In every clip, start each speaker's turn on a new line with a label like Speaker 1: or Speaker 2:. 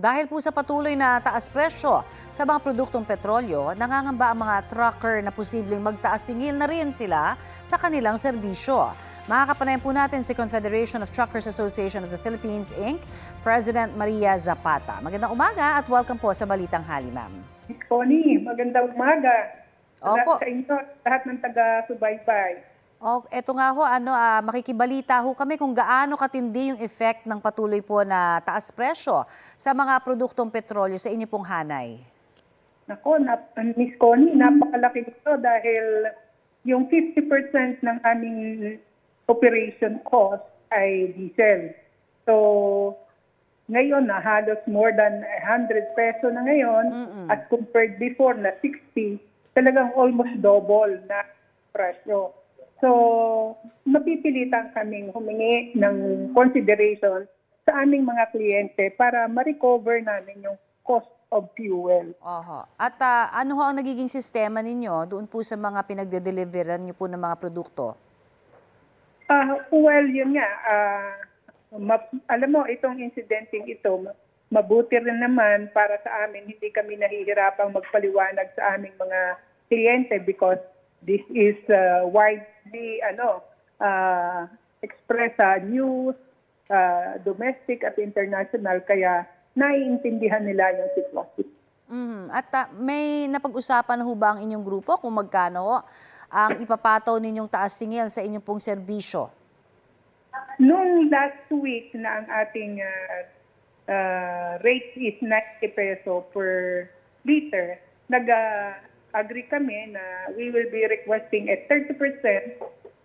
Speaker 1: Dahil po sa patuloy na taas presyo sa mga produktong petrolyo, nangangamba ang mga trucker na posibleng magtaas singil na rin sila sa kanilang serbisyo. Makakapanayan po natin si Confederation of Truckers Association of the Philippines, Inc., President Maria Zapata. Magandang umaga at welcome po sa Balitang Hali, ma'am.
Speaker 2: Ms. Connie, magandang umaga.
Speaker 1: Opo.
Speaker 2: Sa inyo, lahat ng taga-subaybay.
Speaker 1: Eto nga ho, makikibalita ho kami kung gaano katindi yung effect ng patuloy po na taas presyo sa mga produktong petrolyo sa inyo pong hanay.
Speaker 2: Nako, Ms. Connie, napakalaki nito dahil yung 50% ng aming operation cost ay diesel. So, ngayon na halos more than 100 peso na ngayon as compared before na 60, talagang almost double na presyo. So, mapipilitan kaming humingi ng consideration sa aming mga kliyente para ma-recover namin yung cost of fuel.
Speaker 1: Oho. At ano ho ang nagiging sistema ninyo doon po sa mga pinagde-deliveran niyo po ng mga produkto?
Speaker 2: Well, yun nga. Alam mo, itong incidenting ito, mabuti rin naman para sa amin. Hindi kami nahihirapang magpaliwanag sa aming mga kliyente because this is widely expressed sa news, domestic at international, kaya naiintindihan nila yung sitwasyon.
Speaker 1: At may napag-usapan ho ba ang inyong grupo kung magkano ang ipapataw ninyong taas singil sa inyong pong serbisyo?
Speaker 2: Noong last week na ang ating rate is 90 peso per liter, agree kami na we will be requesting a 30%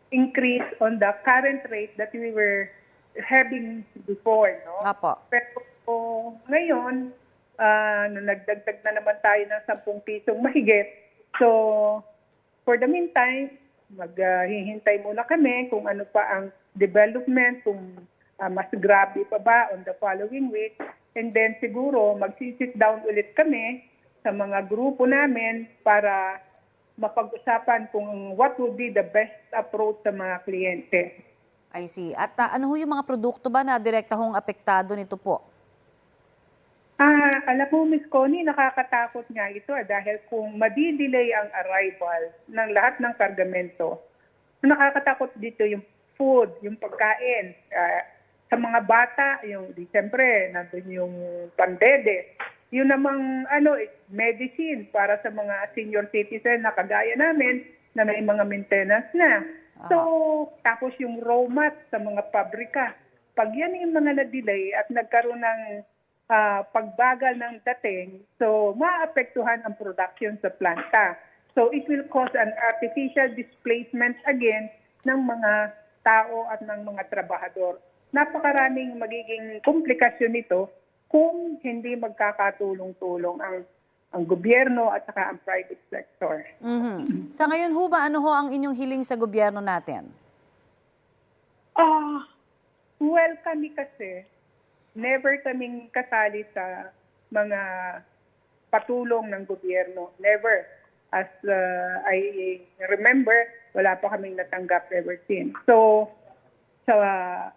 Speaker 2: increase on the current rate that we were having before. No?
Speaker 1: Apo.
Speaker 2: Pero ngayon, nagdagdag na naman tayo ng 10 pisong mahigit. So, for the meantime, maghihintay muna kami kung ano pa ang development, kung mas grabe pa ba on the following week. And then siguro, magsisit down ulit kami sa mga grupo namin para mapag-usapan kung what would be the best approach sa mga kliyente.
Speaker 1: I see. At ano ho yung mga produkto ba na direkta hong apektado nito po?
Speaker 2: Alam mo, Ms. Connie, nakakatakot nga ito dahil kung madidelay ang arrival ng lahat ng kargamento, nakakatakot dito yung food, yung pagkain. Sa mga bata, siyempre, nandun yung pandede. Yun namang medicine para sa mga senior citizen na kagaya namin na may mga maintenance na. So, tapos yung raw mat sa mga pabrika. Pag yan yung mga na-delay at nagkaroon ng pagbagal ng dating, so maapektuhan ang production sa planta. So, it will cause an artificial displacement again ng mga tao at ng mga trabahador. Napakaraming magiging komplikasyon nito kung hindi magkakatulong-tulong ang gobyerno at saka ang private sector.
Speaker 1: Sa ngayon ho ba, ano ho ang inyong hiling sa gobyerno natin?
Speaker 2: Well, kami kasi, never kaming kasali sa mga patulong ng gobyerno. Never. As I remember, wala pa kaming natanggap ever since. So,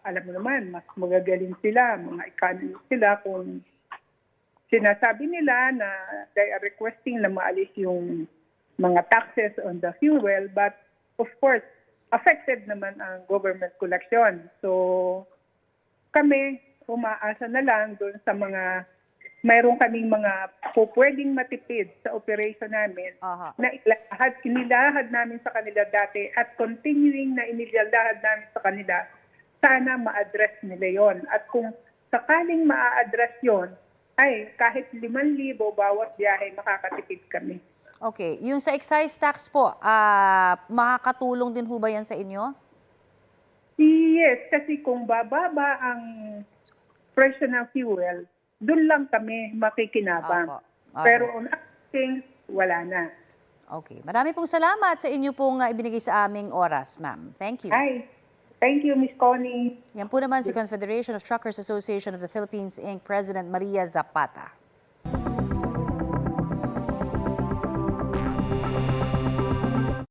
Speaker 2: alam mo naman, mas magagaling sila, mga economists sila kung sinasabi nila na they are requesting na maalis yung mga taxes on the fuel, but of course, affected naman ang government collection. So, kami, umaasa na lang doon sa mayroon kaming mga pwedeng matipid sa operation namin na inilahad namin sa kanila dati at continuing na inilahad namin sa kanila, sana ma-address nila yon. At kung sakaling ma-address yon, ay kahit 5,000 bawat biyahe, makakatipid kami.
Speaker 1: Okay. Yung sa excise tax po, makakatulong din ho ba yan sa inyo?
Speaker 2: Yes, kasi kung bababa ang presyo ng fuel, doon lang kami makikinabang.
Speaker 1: Okay.
Speaker 2: Pero on other things, wala na.
Speaker 1: Okay. Marami pong salamat sa inyo pong ibinigay sa aming oras, ma'am. Thank you.
Speaker 2: Thank you, Ms. Connie.
Speaker 1: Yan po naman si Confederation of Truckers Association of the Philippines, Inc., President Maria Zapata.